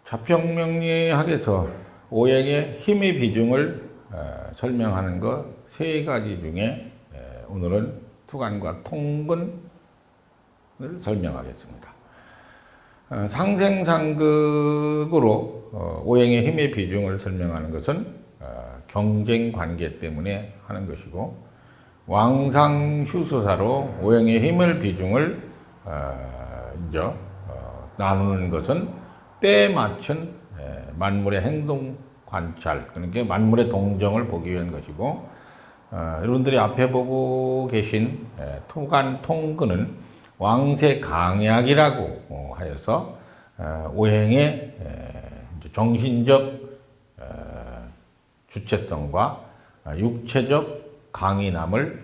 자평명리학에서 오행의 힘의 비중을 설명하는 것 세 가지 중에 오늘은 투관과 통근을 설명하겠습니다. 상생상극으로 오행의 힘의 비중을 설명하는 것은 경쟁 관계 때문에 하는 것이고, 왕상휴수사로 오행의 힘을 비중을 나누는 것은 때에 맞춘 만물의 행동 관찰, 그러니까 만물의 동정을 보기 위한 것이고, 여러분들이 앞에 보고 계신 토관 통근은 왕세 강약이라고 하여서 오행의 정신적 주체성과 육체적 강인함을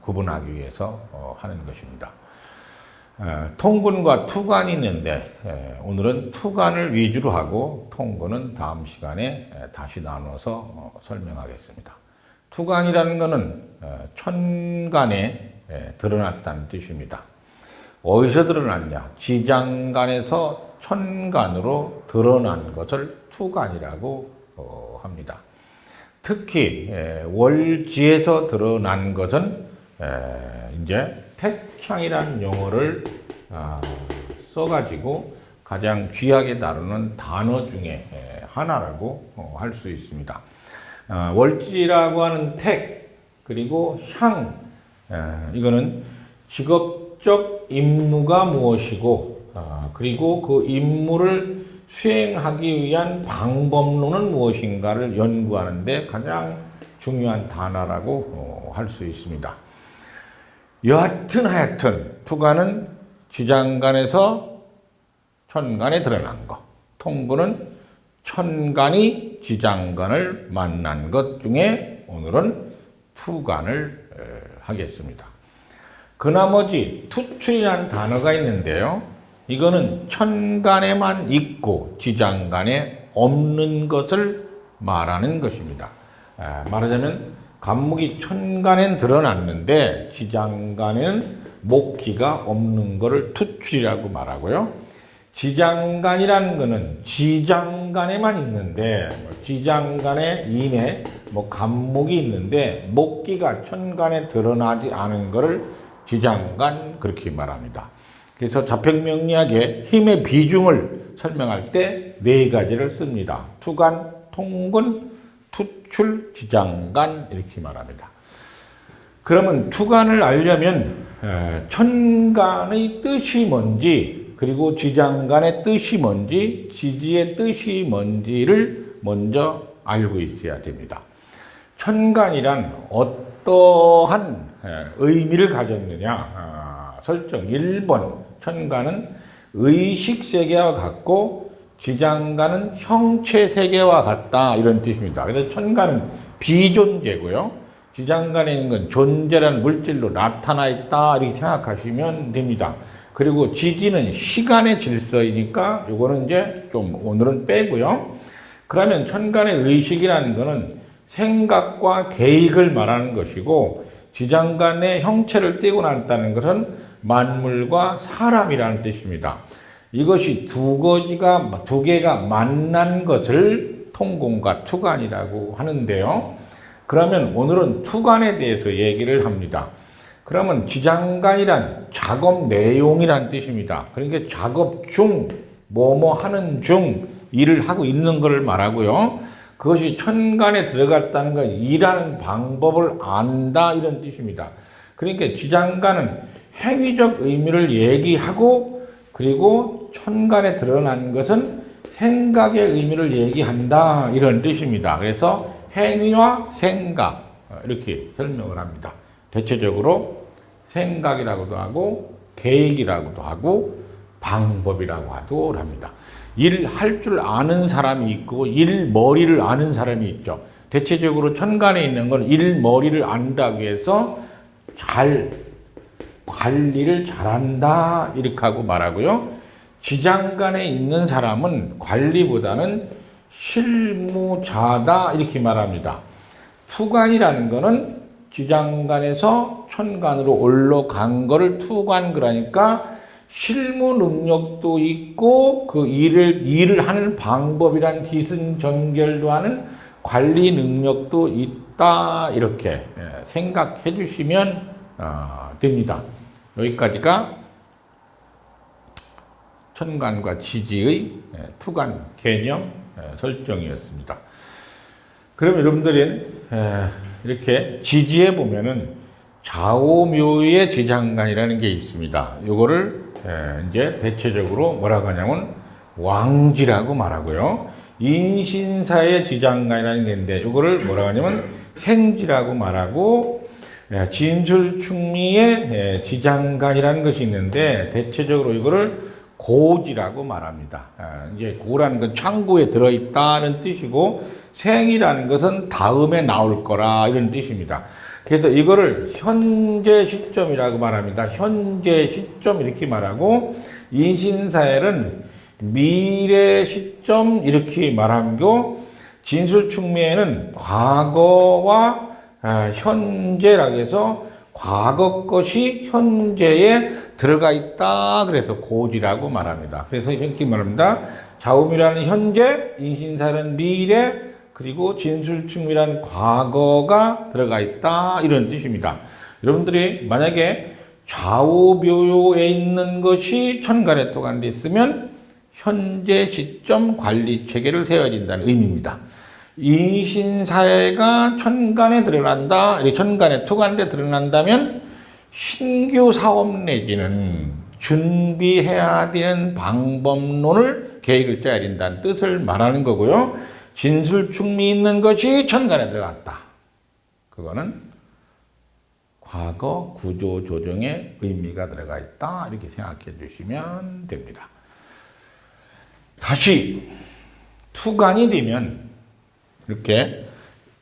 구분하기 위해서 하는 것입니다. 통근과 투관이 있는데 오늘은 투관을 위주로 하고 통근은 다음 시간에 다시 나눠서 설명하겠습니다. 투관이라는 것은 천간에 드러났다는 뜻입니다. 어디서 드러났냐? 지장간에서 천간으로 드러난 것을 투관이라고 합니다. 특히 월지에서 드러난 것은 이제 택향이라는 용어를 써가지고 가장 귀하게 다루는 단어 중에 하나라고 할 수 있습니다. 월지라고 하는 택, 그리고 향, 이거는 직업적 임무가 무엇이고, 그리고 그 임무를 수행하기 위한 방법론은 무엇인가를 연구하는데 가장 중요한 단어라고 할 수 있습니다. 여하튼 하여튼 투관은 지장간에서 천간에 드러난 것, 통근은 천간이 지장간을 만난 것 중에 오늘은 투관을 하겠습니다. 그 나머지 투출이라는 단어가 있는데요. 이거는 천간에만 있고 지장간에 없는 것을 말하는 것입니다. 말하자면 간목이 천간엔 드러났는데 지장간에는 목기가 없는 것을 투출이라고 말하고요. 지장간이라는 것은 지장간에만 있는데 지장간에 인에 간목이 있는데 목기가 천간에 드러나지 않은 것을 지장간 그렇게 말합니다. 그래서 자평명리학의 힘의 비중을 설명할 때 네 가지를 씁니다. 투관, 통근, 투출, 지장간 이렇게 말합니다. 그러면 투관을 알려면 천간의 뜻이 뭔지, 그리고 지장간의 뜻이 뭔지, 지지의 뜻이 뭔지를 먼저 알고 있어야 됩니다. 천간이란 어떠한 의미를 가졌느냐 설정. 1번, 천간은 의식세계와 같고 지장간은 형체세계와 같다, 이런 뜻입니다. 그래서 천간은 비존재고요, 지장간에 있는 건 존재라는 물질로 나타나 있다, 이렇게 생각하시면 됩니다. 그리고 지지는 시간의 질서이니까 요거는 이제 좀 오늘은 빼고요. 그러면 천간의 의식이라는 것은 생각과 계획을 말하는 것이고, 지장간의 형체를 띠고 났다는 것은 만물과 사람이라는 뜻입니다. 이것이 두 개가 만난 것을 통근과 투관이라고 하는데요. 그러면 오늘은 투관에 대해서 얘기를 합니다. 그러면 지장간이란 작업 내용이란 뜻입니다. 그러니까 작업 중, 뭐뭐 하는 중, 일을 하고 있는 것을 말하고요. 그것이 천간에 들어갔다는 건 일하는 방법을 안다, 이런 뜻입니다. 그러니까 지장간은 행위적 의미를 얘기하고, 그리고 천간에 드러난 것은 생각의 의미를 얘기한다, 이런 뜻입니다. 그래서 행위와 생각 이렇게 설명을 합니다. 대체적으로 생각이라고도 하고 계획이라고도 하고 방법이라고 합니다. 일을 할 줄 아는 사람이 있고 일머리를 아는 사람이 있죠. 대체적으로 천간에 있는 건 일머리를 안다고 해서 잘 관리를 잘한다, 이렇게 하고 말하고요. 지장간에 있는 사람은 관리보다는 실무자다, 이렇게 말합니다. 투관이라는 거는 지장간에서 천간으로 올라간 거를 투관, 그러니까 실무 능력도 있고 그 일을 하는 방법이란 기승전결도 하는 관리 능력도 있다 이렇게 생각해 주시면 됩니다. 여기까지가 천간과 지지의 투간 개념 설정이었습니다. 그럼 여러분들이 이렇게 지지에 보면은 좌오묘의 지장간이라는 게 있습니다. 요거를 이제 대체적으로 뭐라고 하냐면 왕지라고 말하고요. 인신사의 지장간이라는 게 있는데 요거를 뭐라고 하냐면 생지라고 말하고 진술충미의 지장간이라는 것이 있는데 대체적으로 이거를 고지라고 말합니다. 이제 고라는 건 창고에 들어있다는 뜻이고 생이라는 것은 다음에 나올 거라 이런 뜻입니다. 그래서 이거를 현재 시점이라고 말합니다. 현재 시점 이렇게 말하고 인신사엘은 미래 시점 이렇게 말하고 진술충미에는 과거와 현재라고 해서 과거 것이 현재에 들어가 있다. 그래서 고지라고 말합니다. 그래서 이렇게 말합니다. 좌우미라는 현재, 인신사는 미래, 그리고 진술충미라는 과거가 들어가 있다. 이런 뜻입니다. 여러분들이 만약에 좌우묘에 있는 것이 천간에 토간돼 있으면 현재 시점 관리 체계를 세워야 된다는 의미입니다. 인신사회가 천간에 드러난다. 천간에 토간에 드러난다면 신규 사업 내지는 준비해야 되는 방법론을 계획을 짜야 된다는 뜻을 말하는 거고요. 진술충미 있는 것이 천간에 들어갔다. 그거는 과거 구조 조정의 의미가 들어가 있다. 이렇게 생각해 주시면 됩니다. 다시 투간이 되면 이렇게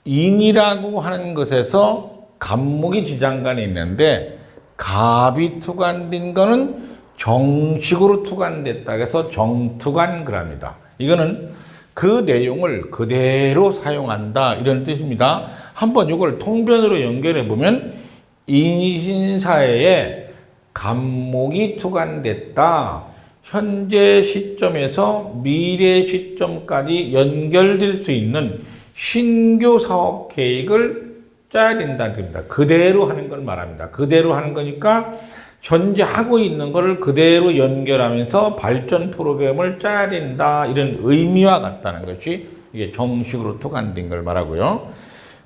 인이라고 하는 것에서 갑목이 지장간에 있는데 갑이 투간된 거는 정식으로 투간됐다 해서 정투간 그럽니다. 이거는 그 내용을 그대로 사용한다 이런 뜻입니다. 한번 이걸 통변으로 연결해 보면 인신사회에 갑목이 투간됐다. 현재 시점에서 미래 시점까지 연결될 수 있는 신규 사업 계획을 짜야 된다는 겁니다. 그대로 하는 걸 말합니다. 그대로 하는 거니까 현재 하고 있는 거를 그대로 연결하면서 발전 프로그램을 짜야 된다. 이런 의미와 같다는 것이 이게 정식으로 투간된 걸 말하고요.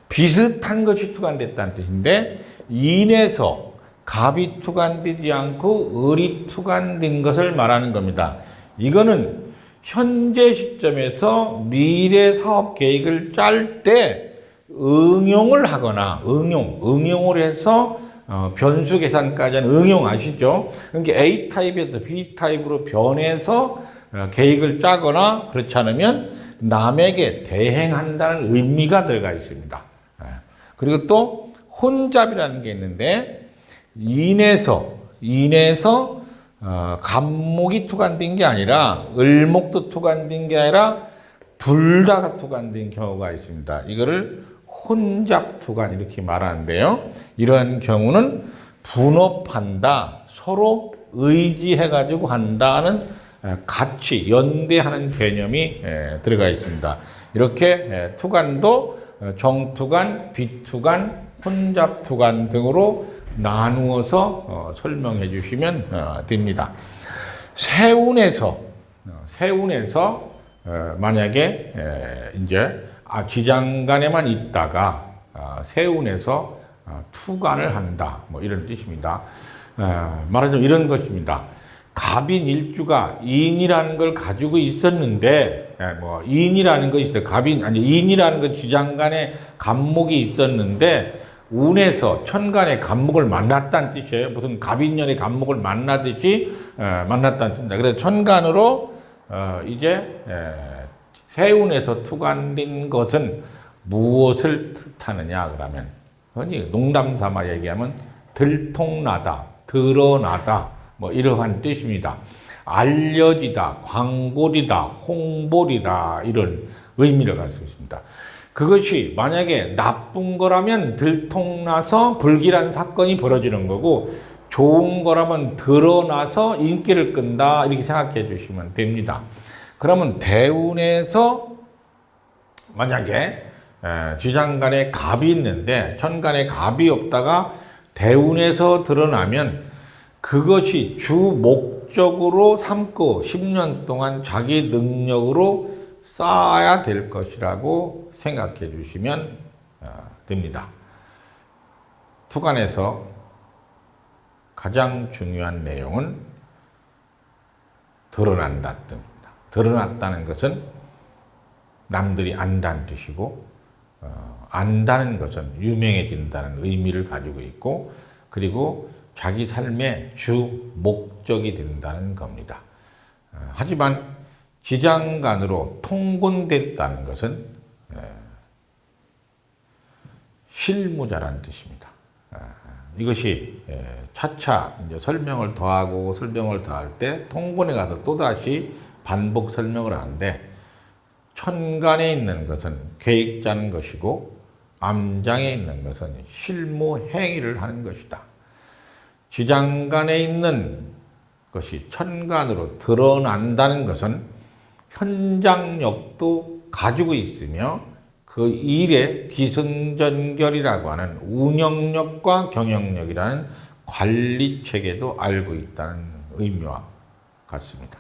비슷한 것이 투간됐다는 뜻인데 인에서 갑이 투간되지 않고 을이 투간된 것을 말하는 겁니다. 이거는 현재 시점에서 미래 사업 계획을 짤 때 응용을 하거나 응용을 해서 변수 계산까지 하는 응용 아시죠? 그러니까 A 타입에서 B 타입으로 변해서 계획을 짜거나 그렇지 않으면 남에게 대행한다는 의미가 들어가 있습니다. 그리고 또 혼잡이라는 게 있는데 인에서 갑목이 투간된 게 아니라 을목도 투간된 게 아니라 둘 다가 투간된 경우가 있습니다. 이거를 혼잡 투간 이렇게 말하는데요. 이러한 경우는 분업한다, 서로 의지해가지고 한다는 같이 연대하는 개념이 들어가 있습니다. 이렇게 투간도 정투간, 비투간, 혼잡 투간 등으로 나누어서 설명해 주시면 됩니다. 세운에서 만약에 이제 지장간에만 있다가 세운에서 투간을 한다. 뭐 이런 뜻입니다. 말하자면 이런 것입니다. 갑인 일주가 인이라는 걸 가지고 있었는데, 인이라는 것이 있어요. 인이라는 건 지장간에 갑목이 있었는데, 운에서 천간에 갑목을 만났다는 뜻이에요. 무슨 갑인년의 갑목을 만나듯이 만났다는 뜻입니다. 그래서 천간으로 이제 세운에서 투간된 것은 무엇을 뜻하느냐 그러면 농담 삼아 얘기하면 들통나다, 드러나다 뭐 이러한 뜻입니다. 알려지다, 광골이다, 홍보리다 이런 의미를 가지고 있습니다. 그것이 만약에 나쁜 거라면 들통나서 불길한 사건이 벌어지는 거고 좋은 거라면 드러나서 인기를 끈다 이렇게 생각해 주시면 됩니다. 그러면 대운에서 만약에 지장간에 갑이 있는데 천간에 갑이 없다가 대운에서 드러나면 그것이 주 목적으로 삼고 10년 동안 자기 능력으로 쌓아야 될 것이라고 생각해 주시면 됩니다. 투간에서 가장 중요한 내용은 드러난다 뜻입니다. 드러났다는 것은 남들이 안다는 뜻이고 안다는 것은 유명해진다는 의미를 가지고 있고 그리고 자기 삶의 주 목적이 된다는 겁니다. 하지만 지장간으로 통곤됐다는 것은 실무자라는 뜻입니다. 이것이 차차 이제 설명을 더하고 설명을 더할 때 통곤에 가서 또다시 반복 설명을 하는데 천간에 있는 것은 계획 짜는 것이고 암장에 있는 것은 실무 행위를 하는 것이다. 지장간에 있는 것이 천간으로 드러난다는 것은 현장력도 가지고 있으며 그 일의 기승전결이라고 하는 운영력과 경영력이라는 관리 체계도 알고 있다는 의미와 같습니다.